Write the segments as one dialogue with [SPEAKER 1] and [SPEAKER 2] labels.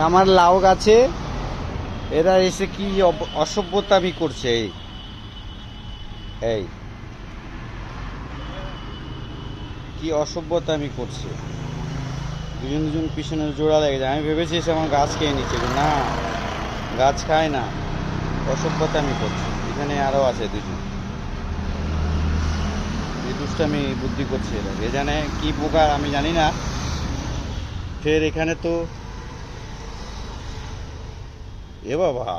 [SPEAKER 1] আমার লাউ গাছে এরা এসে কি অসভ্যতামি করছে। এই এই কি অসভ্যতামি করছে। দুজন দুজন পিছনে জোড়া লেগে যায়। আমি ভেবেছি এসে আমার গাছ খেয়ে নিচ্ছে, না, গাছ খায় না, অসভ্যতামি করছে। এখানে আরো আছে দুজন, এই দুষ্টামি বুদ্ধি করছে এরা। এ জানে কি প্রকার আমি জানি না। ফের এখানে তো এ বাবা,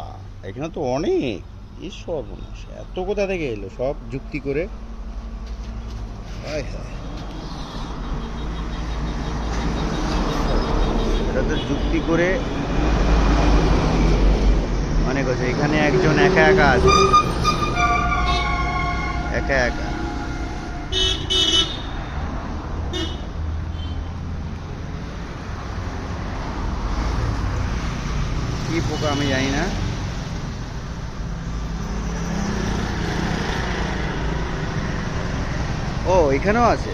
[SPEAKER 1] এখানে তো অনেক, কি সর্বনাশ, এত কোথা থেকে এলো সব যুক্তি করে। হায় হায়, এটা তো যুক্তি করে মনে করছে এখানে একজন একা একা আছে, একা একা। কি পোকা আমি জানি না। ও এখানেও আছে।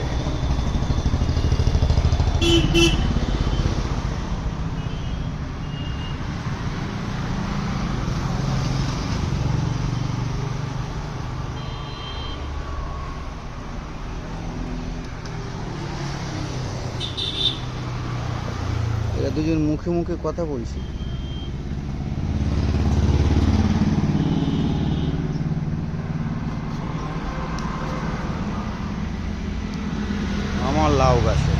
[SPEAKER 1] এরা দুজন মুখে মুখে কথা বলছে। আমার লাউ গাছে